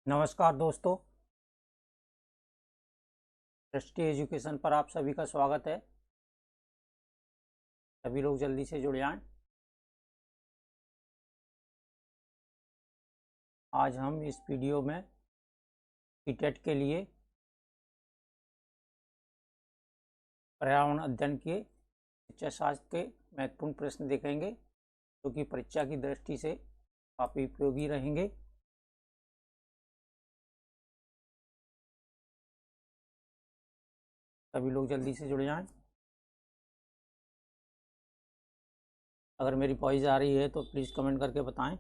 नमस्कार दोस्तों, दृष्टि एजुकेशन पर आप सभी का स्वागत है। सभी लोग जल्दी से जुड़ जाएं। आज हम इस वीडियो में सीटेट के लिए पर्यावरण अध्ययन के शिक्षा शास्त्र के महत्वपूर्ण प्रश्न देखेंगे, जो कि परीक्षा की दृष्टि से काफ़ी उपयोगी रहेंगे। सभी लोग जल्दी से जुड़ जाएं। अगर मेरी वॉइस आ रही है तो प्लीज़ कमेंट करके बताएं।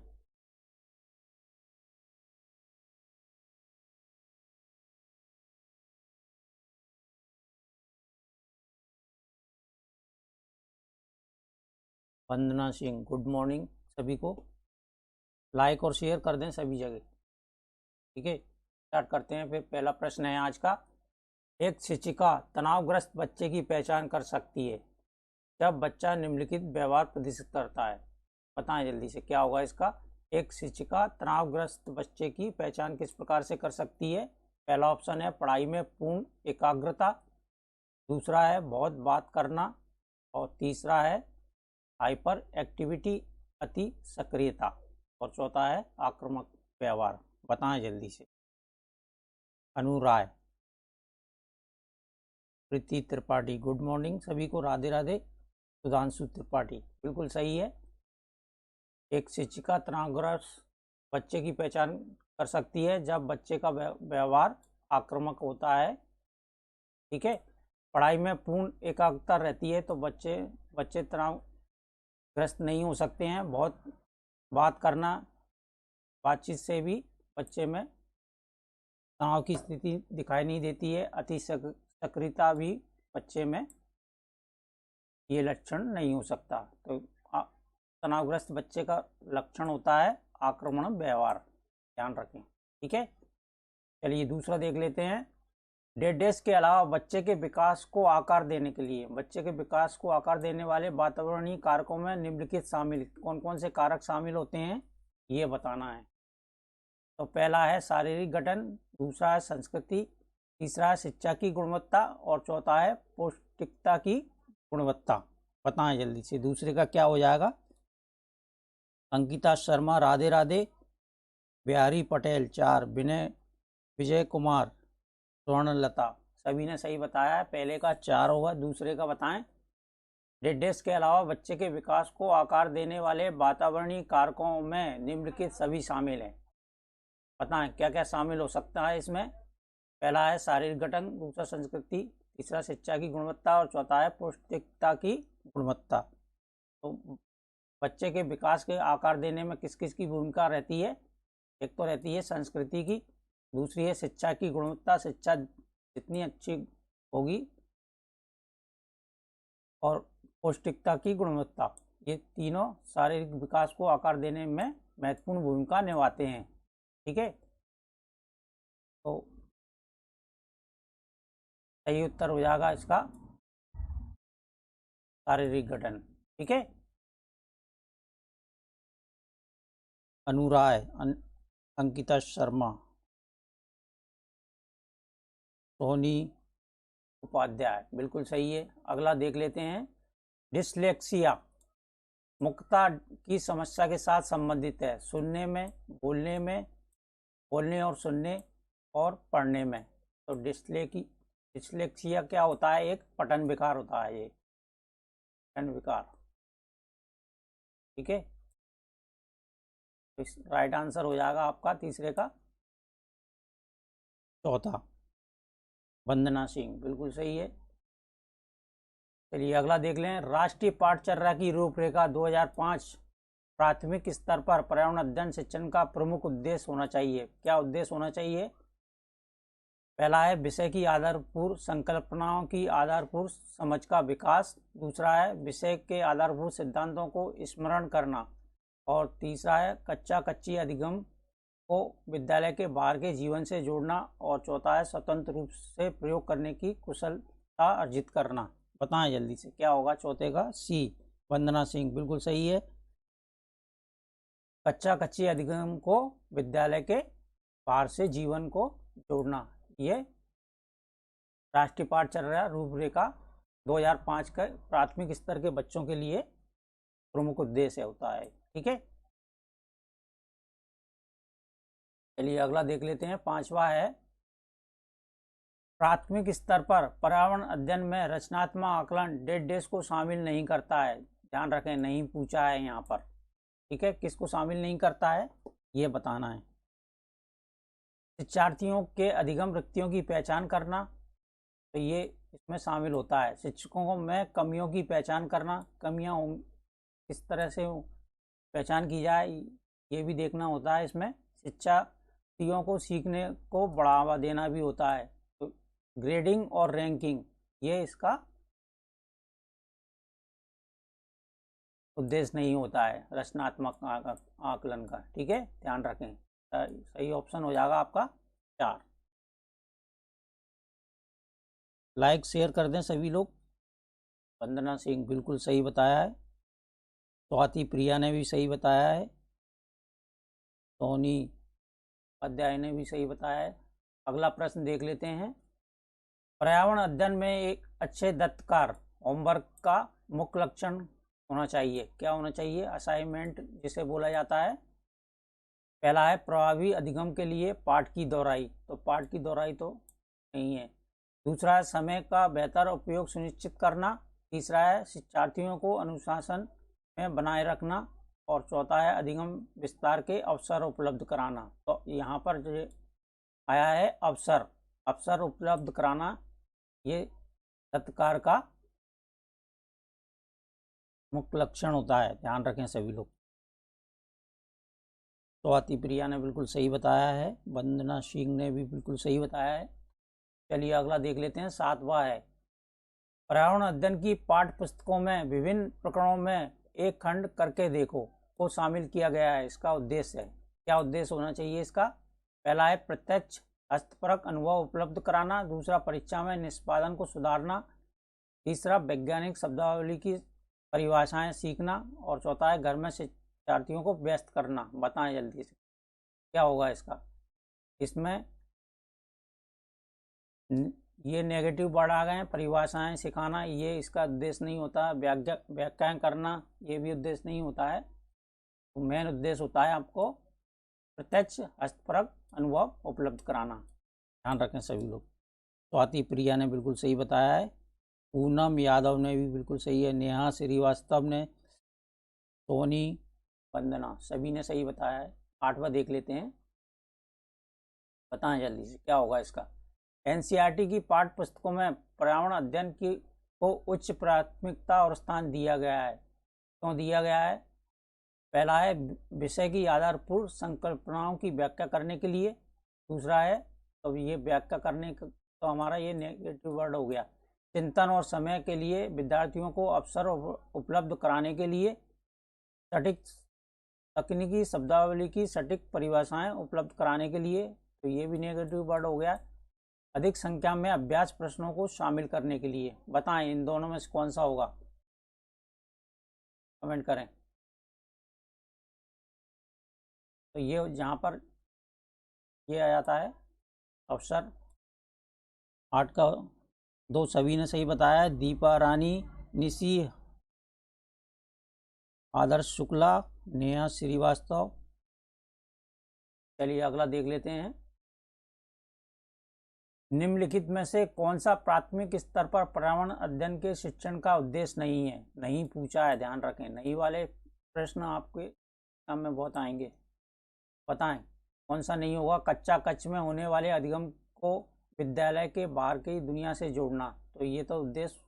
वंदना सिंह, गुड मॉर्निंग सभी को। लाइक और शेयर कर दें सभी जगह। ठीक है, स्टार्ट करते हैं। फिर पहला प्रश्न है आज का। एक शिक्षिका तनावग्रस्त बच्चे की पहचान कर सकती है जब बच्चा निम्नलिखित व्यवहार प्रदर्शित करता है। बताएं जल्दी से क्या होगा इसका। एक शिक्षिका तनावग्रस्त बच्चे की पहचान किस प्रकार से कर सकती है। पहला ऑप्शन है पढ़ाई में पूर्ण एकाग्रता, दूसरा है बहुत बात करना, और तीसरा है हाइपर एक्टिविटी अति सक्रियता, और चौथा है आक्रामक व्यवहार। बताएं जल्दी से। अनुराय, प्रीति त्रिपाठी, गुड मॉर्निंग सभी को, राधे राधे। सुधांशु त्रिपाठी, बिल्कुल सही है। एक शिक्षिका तनावग्रस्त बच्चे की पहचान कर सकती है जब बच्चे का व्यवहार आक्रामक होता है। ठीक है, पढ़ाई में पूर्ण एकाग्रता रहती है तो बच्चे तनावग्रस्त नहीं हो सकते हैं। बहुत बात करना, बातचीत से भी बच्चे में तनाव की स्थिति दिखाई नहीं देती है। अति सक्रियता भी बच्चे में ये लक्षण नहीं हो सकता। तो तनावग्रस्त बच्चे का लक्षण होता है आक्रामक व्यवहार, ध्यान रखें। ठीक है, चलिए दूसरा देख लेते हैं। डेडेस के अलावा बच्चे के विकास को आकार देने के लिए, बच्चे के विकास को आकार देने वाले वातावरणीय कारकों में निम्नलिखित शामिल कौन कौन से कारक शामिल होते हैं, ये बताना है। तो पहला है शारीरिक गठन, दूसरा है संस्कृति, तीसरा है शिक्षा की गुणवत्ता, और चौथा है पौष्टिकता की गुणवत्ता। बताएं जल्दी से। दूसरे का क्या हो जाएगा। अंकिता शर्मा, राधे राधे। बिहारी पटेल 4, विजय कुमार, स्वर्णलता, सभी ने सही बताया है। पहले का 4 होगा, दूसरे का बताएं। डेडेस के अलावा बच्चे के विकास को आकार देने वाले वातावरणीय कारकों में निम्नलिखित सभी शामिल हैं। बताएं क्या क्या शामिल हो सकता है इसमें। पहला है शारीरिक गठन, दूसरा संस्कृति, तीसरा शिक्षा की गुणवत्ता, और चौथा है पौष्टिकता की गुणवत्ता। तो बच्चे के विकास के आकार देने में किस किस की भूमिका रहती है। एक तो रहती है संस्कृति की, दूसरी है शिक्षा की गुणवत्ता, शिक्षा जितनी अच्छी होगी, और पौष्टिकता की गुणवत्ता। ये तीनों शारीरिक विकास को आकार देने में महत्वपूर्ण भूमिका निभाते हैं। ठीक है, तो सही उत्तर हो जाएगा इसका शारीरिक गठन। ठीक है, अनुराय, अंकिता शर्मा, सोनी उपाध्याय, बिल्कुल सही है। अगला देख लेते हैं। डिसलेक्सिया मुख्यता की समस्या के साथ संबंधित है। सुनने में, बोलने और सुनने और पढ़ने में। तो डिसलेक्सिया क्या होता है। एक पठन विकार होता है, ये पठन विकार। ठीक है, राइट आंसर हो जाएगा आपका तीसरे का चौथा। वंदना सिंह, बिल्कुल सही है। चलिए अगला देख लें। राष्ट्रीय पाठचर्या की रूपरेखा 2005 प्राथमिक स्तर पर पर्यावरण अध्ययन शिक्षण का प्रमुख उद्देश्य होना चाहिए। क्या उद्देश्य होना चाहिए। पहला है विषय की आधारभूत संकल्पनाओं की आधारभूत समझ का विकास, दूसरा है विषय के आधारभूत सिद्धांतों को स्मरण करना, और तीसरा है कच्ची अधिगम को विद्यालय के बाहर के जीवन से जोड़ना, और चौथा है स्वतंत्र रूप से प्रयोग करने की कुशलता अर्जित करना। बताएं जल्दी से क्या होगा चौथे का। सी, वंदना सिंह, बिल्कुल सही है। कच्ची अधिगम को विद्यालय के बाहर से जीवन को जोड़ना, ये राष्ट्रीय पाठचर्या रूपरेखा 2005 के प्राथमिक स्तर के बच्चों के लिए प्रमुख उद्देश्य होता है। ठीक है, चलिए अगला देख लेते हैं। 5वां है, प्राथमिक स्तर पर पर्यावरण अध्ययन में रचनात्मक आकलन डेट डेस को शामिल नहीं करता है। ध्यान रखें, नहीं पूछा है यहाँ पर। ठीक है, किसको शामिल नहीं करता है ये बताना है। शिक्षार्थियों के अधिगम रिक्तियों की पहचान करना, तो ये इसमें शामिल होता है। शिक्षकों में कमियों की पहचान करना, कमियां किस तरह से पहचान की जाए ये भी देखना होता है इसमें। शिक्षार्थियों को सीखने को बढ़ावा देना भी होता है। तो ग्रेडिंग और रैंकिंग ये इसका उद्देश्य नहीं होता है रचनात्मक आकलन का। ठीक है, ध्यान रखें। सही ऑप्शन हो जाएगा आपका 4। लाइक शेयर कर दें सभी लोग। वंदना सिंह बिल्कुल सही बताया है। स्वाति प्रिया ने भी सही बताया है। सोनी उपाध्याय ने भी सही बताया है। अगला प्रश्न देख लेते हैं। पर्यावरण अध्ययन में एक अच्छे दत्तकार होमवर्क का मुख्य लक्षण होना चाहिए। क्या होना चाहिए? असाइनमेंट जिसे बोला जाता है। पहला है प्रभावी अधिगम के लिए पाठ की दोहराई, तो पाठ की दोहराई तो नहीं है। दूसरा है समय का बेहतर उपयोग सुनिश्चित करना। तीसरा है शिक्षार्थियों को अनुशासन में बनाए रखना। और चौथा है अधिगम विस्तार के अवसर उपलब्ध कराना। तो यहाँ पर जो आया है अवसर उपलब्ध कराना, ये दत्तकार का मुख्य लक्षण होता है। ध्यान रखें सभी लोग। स्वाति प्रिया ने बिल्कुल सही बताया है। वंदना सिंह ने भी बिल्कुल सही बताया है। चलिए अगला देख लेते हैं। 7वां है, पर्यावरण अध्ययन की पाठ्य पुस्तकों में विभिन्न प्रकरणों में एक खंड करके देखो को शामिल किया गया है। इसका उद्देश्य है, क्या उद्देश्य होना चाहिए इसका? पहला है प्रत्यक्ष हस्तपरक अनुभव उपलब्ध कराना। दूसरा परीक्षा में निष्पादन को सुधारना। तीसरा वैज्ञानिक शब्दावली की परिभाषाएं सीखना। और चौथा है घर में शिक्षार्थियों को व्यस्त करना। बताएं जल्दी से क्या होगा इसका। इसमें ये नेगेटिव वर्ड आ गए हैं। परिभाषाएं सिखाना ये इसका उद्देश्य नहीं होता। व्याख्यान करना ये भी उद्देश्य नहीं होता है। तो मेन उद्देश्य होता है आपको प्रत्यक्ष हस्तपरक अनुभव उपलब्ध कराना। ध्यान रखें सभी लोग। स्वाति प्रिया ने बिल्कुल सही बताया है। पूनम यादव ने भी बिल्कुल सही है। नेहा श्रीवास्तव ने, सोनी, वंदना सभी ने सही बताया है। 8वां देख लेते हैं। बताएं जल्दी से क्या होगा इसका। एनसीईआरटी की पाठ्य पुस्तकों में पर्यावरण अध्ययन की को उच्च प्राथमिकता और स्थान दिया गया है। क्यों दिया गया है? पहला है विषय की आधारपूर्ण संकल्पनाओं की व्याख्या करने के लिए। दूसरा है, तो ये व्याख्या करने का तो हमारा ये नेगेटिव वर्ड हो गया। चिंतन और समय के लिए विद्यार्थियों को अवसर उपलब्ध कराने के लिए। सटीक तकनीकी शब्दावली की सटीक परिभाषाएं उपलब्ध कराने के लिए, तो ये भी नेगेटिव वर्ड हो गया। अधिक संख्या में अभ्यास प्रश्नों को शामिल करने के लिए। बताएं इन दोनों में से कौन सा होगा, कमेंट करें। तो ये जहाँ पर ये आ जाता है अवसर। 8 का 2 सभी ने सही बताया है। दीपा रानी, निशी, आदर्श शुक्ला, नेहा श्रीवास्तव। चलिए अगला देख लेते हैं। निम्नलिखित में से कौन सा प्राथमिक स्तर पर पर्यावरण अध्ययन के शिक्षण का उद्देश्य नहीं है? नहीं पूछा है, ध्यान रखें। नहीं वाले प्रश्न आपके एग्जाम में बहुत आएंगे। बताएं कौन सा नहीं होगा। कच्चा कच्च में होने वाले अधिगम को विद्यालय के बाहर की दुनिया से जोड़ना, तो ये तो उद्देश्य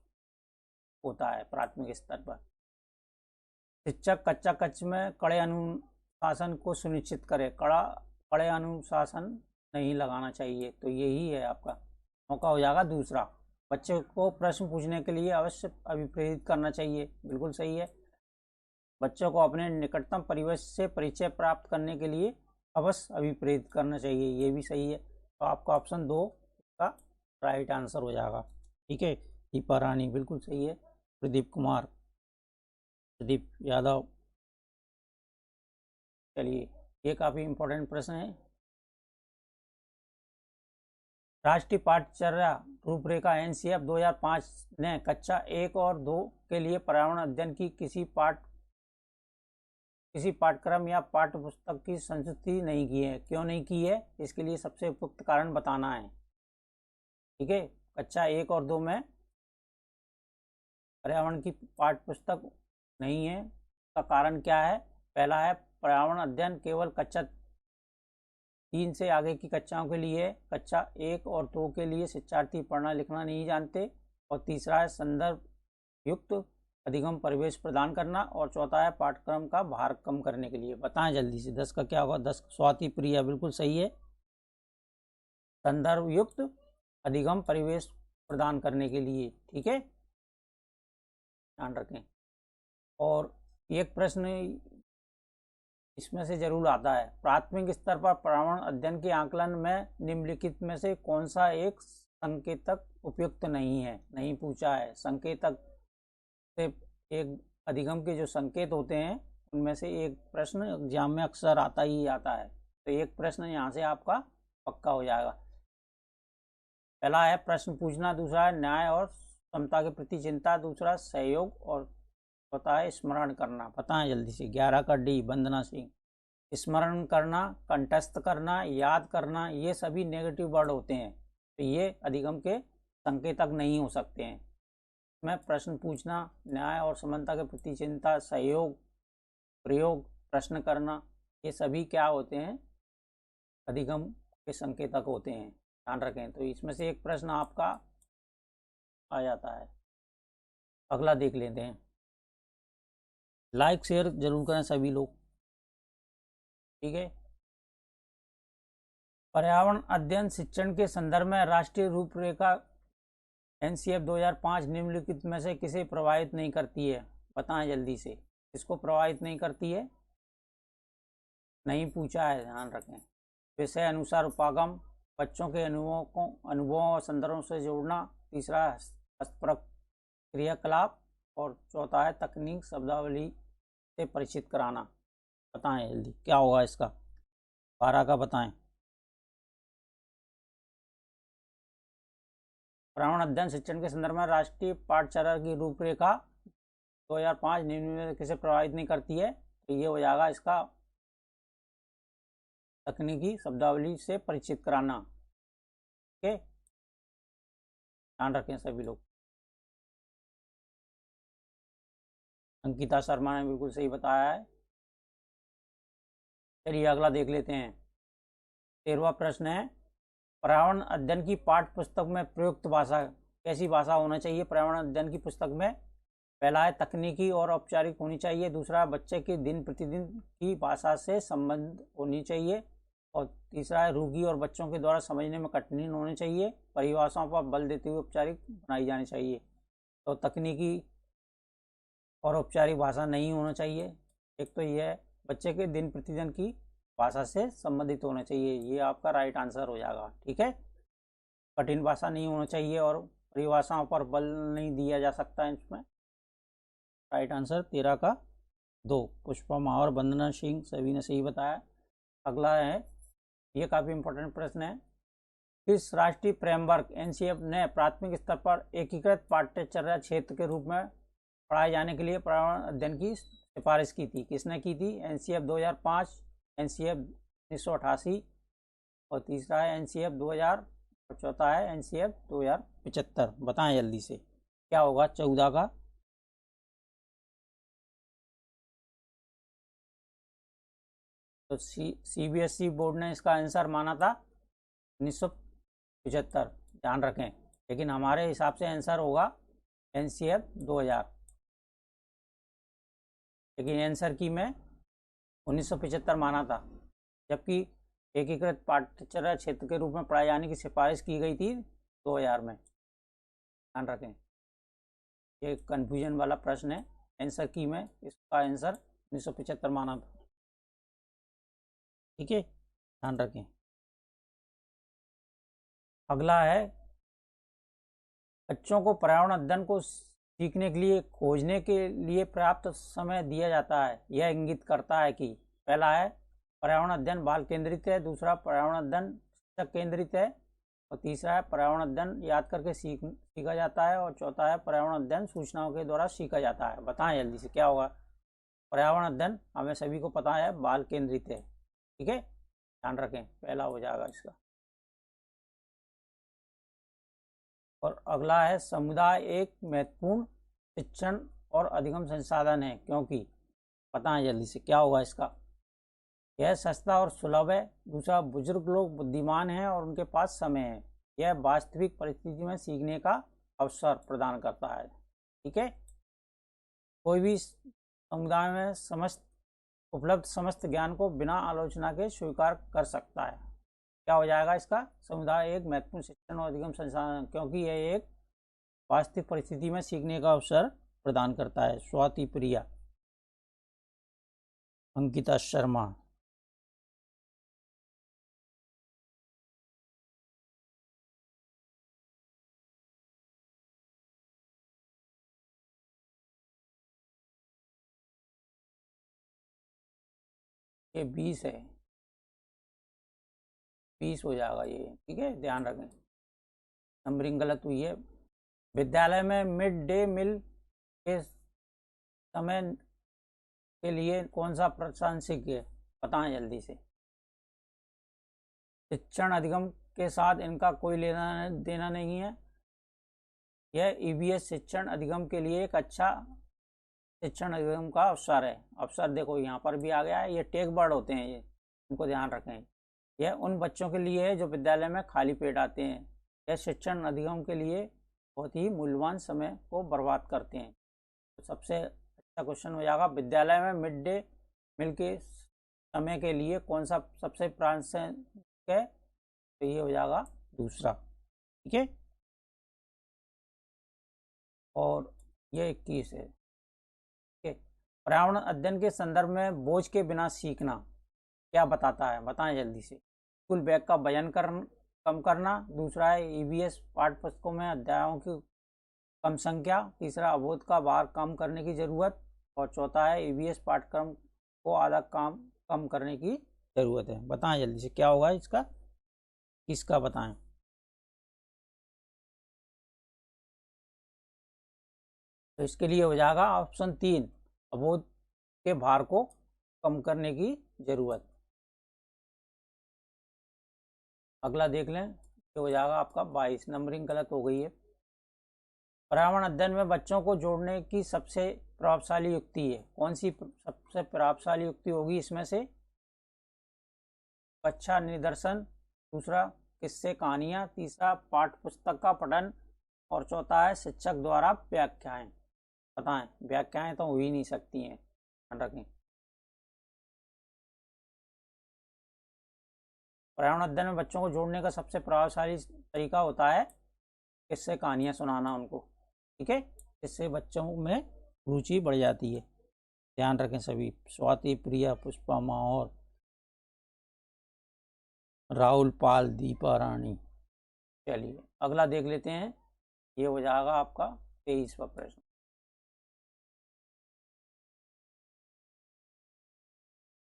होता है प्राथमिक स्तर पर। शिक्षक कच्चा कच्च में कड़े अनुशासन को सुनिश्चित करे। कड़े अनुशासन नहीं लगाना चाहिए, तो यही है आपका मौका हो जाएगा। दूसरा, बच्चे को प्रश्न पूछने के लिए अवश्य अभिप्रेरित करना चाहिए। बिल्कुल सही है। बच्चों को अपने निकटतम परिवेश से परिचय प्राप्त करने के लिए अवश्य अभिप्रेरित करना चाहिए, ये भी सही है। तो आपका ऑप्शन 2 का राइट आंसर हो जाएगा। ठीक है। दीपा रानी बिल्कुल सही है। प्रदीप कुमार, प्रदीप यादव। चलिए ये काफ़ी इम्पोर्टेंट प्रश्न है। राष्ट्रीय पाठचर्या रूपरेखा एनसीएफ 2005 ने कक्षा 1 और 2 के लिए पर्यावरण अध्ययन की किसी पाठ्यक्रम या पाठ्य पुस्तक की संस्तुति नहीं की है। क्यों नहीं की है, इसके लिए सबसे उपयुक्त कारण बताना है। ठीक है, कक्षा 1 और 2 में पर्यावरण की पाठ्य पुस्तक नहीं है। इसका कारण क्या है? पहला है, पर्यावरण अध्ययन केवल कक्षा 3 से आगे की कक्षाओं के लिए, कक्षा 1 और 2 के लिए शिक्षार्थी पढ़ना लिखना नहीं जानते। और तीसरा है, संदर्भ युक्त अधिगम परिवेश प्रदान करना। और चौथा है, पाठ्यक्रम का भार कम करने के लिए। बताएं जल्दी से, 10 का क्या होगा? 10 स्वाति प्रिया, बिल्कुल सही है। संदर्भ युक्त अधिगम परिवेश प्रदान करने के लिए। ठीक है, ध्यान रखें। और एक प्रश्न इसमें से जरूर आता है, प्राथमिक स्तर पर पर्यावरण अध्ययन के आकलन में निम्नलिखित में से कौन सा एक संकेतक उपयुक्त नहीं है? नहीं पूछा है। संकेतक से एक अधिगम के जो संकेत होते हैं उनमें से एक प्रश्न एग्जाम में अक्सर आता ही आता है। तो एक प्रश्न यहाँ से आपका पक्का हो जाएगा। पहला है प्रश्न पूछना, दूसरा है न्याय और समता के प्रति चिंता, दूसरा सहयोग, और चौथा है स्मरण करना। बताएं जल्दी से। 11 का डी, वंदना सिंह। स्मरण करना, कंठस्थ करना, याद करना, ये सभी नेगेटिव वर्ड होते हैं, तो ये अधिगम के संकेतक नहीं हो सकते हैं। मैं प्रश्न पूछना, न्याय और समानता के प्रति चिंता, सहयोग, प्रयोग, प्रश्न करना, ये सभी क्या होते हैं? अधिगम के संकेतक होते हैं, ध्यान रखें। तो इसमें से एक प्रश्न आपका आ जाता है। अगला देख लेते हैं। लाइक शेयर जरूर करें सभी लोग। ठीक है, पर्यावरण अध्ययन शिक्षण के संदर्भ में राष्ट्रीय रूपरेखा एनसीएफ 2005 निम्नलिखित में से किसे प्रभावित नहीं करती है? बताएं जल्दी से, किसको प्रभावित नहीं करती है? नहीं पूछा है, ध्यान रखें। विषय अनुसार उपागम, बच्चों के अनुभवों और संदर्भों से जोड़ना, तीसरा हस्तपरक क्रियाकलाप, और चौथा है तकनीक शब्दावली से परिचित कराना। बताएं जल्दी क्या होगा इसका? 12 का बताएं। पर्यावरण अध्ययन शिक्षण के संदर्भ में राष्ट्रीय पाठचर्या की रूपरेखा 2005 निम्न में किसे प्रभावित नहीं करती है? तो ये हो जाएगा इसका तकनीकी शब्दावली से परिचित कराना। ओके, ध्यान रखें सभी लोग। अंकिता शर्मा ने बिल्कुल सही बताया है। चलिए अगला देख लेते हैं। 13वां प्रश्न है, पर्यावरण अध्ययन की पाठ्य पुस्तक में प्रयुक्त भाषा, कैसी भाषा होना चाहिए पर्यावरण अध्ययन की पुस्तक में? पहला है तकनीकी और औपचारिक होनी चाहिए, दूसरा बच्चे के दिन प्रतिदिन की भाषा से संबंध होनी चाहिए, और तीसरा है रोगी और बच्चों के द्वारा समझने में कठिन होनी चाहिए, परिभाषाओं पर बल देते हुए औपचारिक बनाई जानी चाहिए। तो तकनीकी और औपचारिक भाषा नहीं होना चाहिए। एक तो यह बच्चे के दिन प्रतिदिन की भाषा से संबंधित होना चाहिए, ये आपका राइट आंसर हो जाएगा। ठीक है, कठिन भाषा नहीं होना चाहिए और परिभाषाओं पर बल नहीं दिया जा सकता है इसमें। राइट आंसर 13 का 2। पुष्पा मावर, वंदना सिंह, सभी ने सही बताया। अगला है, ये काफ़ी इंपॉर्टेंट प्रश्न है, किस राष्ट्रीय फ्रेमवर्क एनसीएफ ने प्राथमिक स्तर पर एकीकृत पाठ्यचर्या क्षेत्र के रूप में पढ़ाए जाने के लिए पर्यावरण अध्ययन की सिफारिश की थी? किसने की थी? एनसीएफ 2005, एनसीएफ 1988, और तीसरा है एनसीएफ 2000, और चौथा है एनसीएफ 2075। बताएं जल्दी से क्या होगा 14 का? तो सीबीएसई बोर्ड ने इसका आंसर माना था 1975, ध्यान रखें, लेकिन हमारे हिसाब से आंसर होगा एनसीएफ 2000, लेकिन आंसर की में 1975 माना था, जबकि एकीकृत पाठ्यचर्या क्षेत्र के रूप में पढ़ाए जाने की सिफारिश की गई थी 2000 में। ध्यान रखें, ये कन्फ्यूजन वाला प्रश्न है। आंसर की में इसका आंसर 1975 माना था। ठीक है, ध्यान रखें। अगला है, बच्चों को पर्यावरण अध्ययन को सीखने के लिए खोजने के लिए पर्याप्त समय दिया जाता है, यह इंगित करता है कि पहला है पर्यावरण अध्ययन बाल केंद्रित है, दूसरा पर्यावरण अध्ययन शिक्षक केंद्रित है, और तीसरा है पर्यावरण अध्ययन याद करके सीखा जाता है, और चौथा है पर्यावरण अध्ययन सूचनाओं के द्वारा सीखा जाता है। बताएं जल्दी से क्या होगा। पर्यावरण अध्ययन हमें सभी को पता है बाल केंद्रित है, ठीक है, ध्यान रखें, पहला हो जाएगा इसका। और अगला है समुदाय एक महत्वपूर्ण शिक्षण और अधिगम संसाधन है, क्योंकि बताएं जल्दी से क्या होगा इसका। यह सस्ता और सुलभ है। दूसरा, बुजुर्ग लोग बुद्धिमान हैं और उनके पास समय है। यह वास्तविक परिस्थिति में सीखने का अवसर प्रदान करता है, ठीक है। कोई भी समुदाय में उपलब्ध समस्त ज्ञान को बिना आलोचना के स्वीकार कर सकता है। क्या हो जाएगा इसका। समुदाय एक महत्वपूर्ण शिक्षण और अधिगम संसाधन, क्योंकि यह एक वास्तविक परिस्थिति में सीखने का अवसर प्रदान करता है। स्वाति प्रिया, अंकिता शर्मा। ये 20 है, 20 हो जाएगा ये, ठीक है, ध्यान रखें, नंबरिंग गलत हुई है। विद्यालय में मिड डे मील के समय के लिए कौन सा प्रासंगिक है। बताएं जल्दी से। शिक्षण अधिगम के साथ इनका कोई लेना देना नहीं है। यह ईवीएस शिक्षण अधिगम के लिए एक अच्छा शिक्षण अधिगम का अवसर है। अवसर देखो यहाँ पर भी आ गया है, ये टेक वर्ड होते हैं, ये इनको ध्यान रखें। यह उन बच्चों के लिए है जो विद्यालय में खाली पेट आते हैं। यह शिक्षण अधिगम के लिए बहुत ही मूल्यवान समय को बर्बाद करते हैं। तो सबसे अच्छा क्वेश्चन हो जाएगा, विद्यालय में मिड डे मील के समय के लिए कौन सा सबसे प्रासंगिक है। तो ये हो जाएगा दूसरा, ठीक है। और ये 21 है, ठीक है। पर्यावरण अध्ययन के संदर्भ में बोझ के बिना सीखना क्या बताता है। बताएं जल्दी से। स्कूल बैग का वजन कम करना। दूसरा है ईवीएस पाठ्य पुस्तकों में अध्यायों की कम संख्या। तीसरा, अवरोध का भार कम करने की जरूरत। और चौथा है ईवीएस पाठ्यक्रम को आधा कम करने की जरूरत है। बताएं जल्दी से क्या होगा इसका, किसका बताएं। तो इसके लिए हो जाएगा ऑप्शन 3, अवरोध के भार को कम करने की जरूरत। अगला देख लें, ये हो जाएगा आपका 22, नंबरिंग गलत हो गई है। पर्यावरण अध्ययन में बच्चों को जोड़ने की सबसे प्रभावशाली युक्ति है। कौन सी सबसे प्रभावशाली युक्ति होगी इसमें से। कक्षा निदर्शन। दूसरा, किस्से कहानियाँ। तीसरा, पाठ्य पुस्तक का पठन। और चौथा है शिक्षक द्वारा व्याख्याएं। बताएं, व्याख्याएं तो हो ही नहीं सकती हैं, ध्यान रखें। पर्यावरण अध्ययन में बच्चों को जोड़ने का सबसे प्रभावशाली तरीका होता है किस्से कहानियाँ सुनाना उनको, ठीक है। इससे बच्चों में रुचि बढ़ जाती है, ध्यान रखें सभी। स्वाति प्रिया, पुष्पा माहौर, राहुल पाल, दीपा रानी। चलिए अगला देख लेते हैं, ये हो जाएगा आपका 23वां प्रश्न।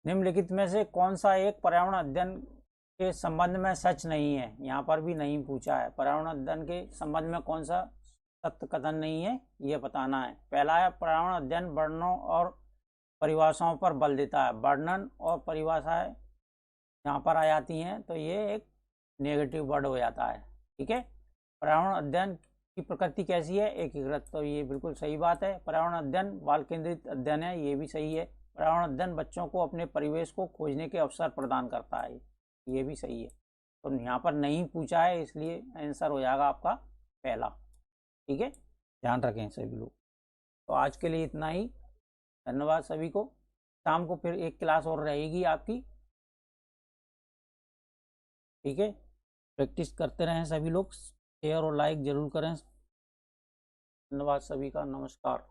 निम्नलिखित में से कौन सा एक पर्यावरण अध्ययन के संबंध में सच नहीं है। यहाँ पर भी नहीं पूछा है, पर्यावरण अध्ययन के संबंध में कौन सा सत्य कथन नहीं है, ये बताना है। पहला है, पर्यावरण अध्ययन वर्णनों और परिभाषाओं पर बल देता है। वर्णन और परिभाषाएं यहाँ पर आ जाती हैं तो ये एक नेगेटिव वर्ड हो जाता है, ठीक है। पर्यावरण अध्ययन की प्रकृति कैसी है, एकीकृत, तो ये बिल्कुल सही बात है। पर्यावरण अध्ययन बाल केंद्रित अध्ययन है, ये भी सही है। पर्यावरण अध्ययन बच्चों को अपने परिवेश को खोजने के अवसर प्रदान करता है, ये भी सही है। तो यहाँ पर नहीं पूछा है, इसलिए आंसर हो जाएगा आपका पहला, ठीक है, ध्यान रखें सभी लोग। तो आज के लिए इतना ही, धन्यवाद सभी को। शाम को फिर एक क्लास और रहेगी आपकी, ठीक है। प्रैक्टिस करते रहें सभी लोग, शेयर और लाइक जरूर करें। धन्यवाद सभी का, नमस्कार।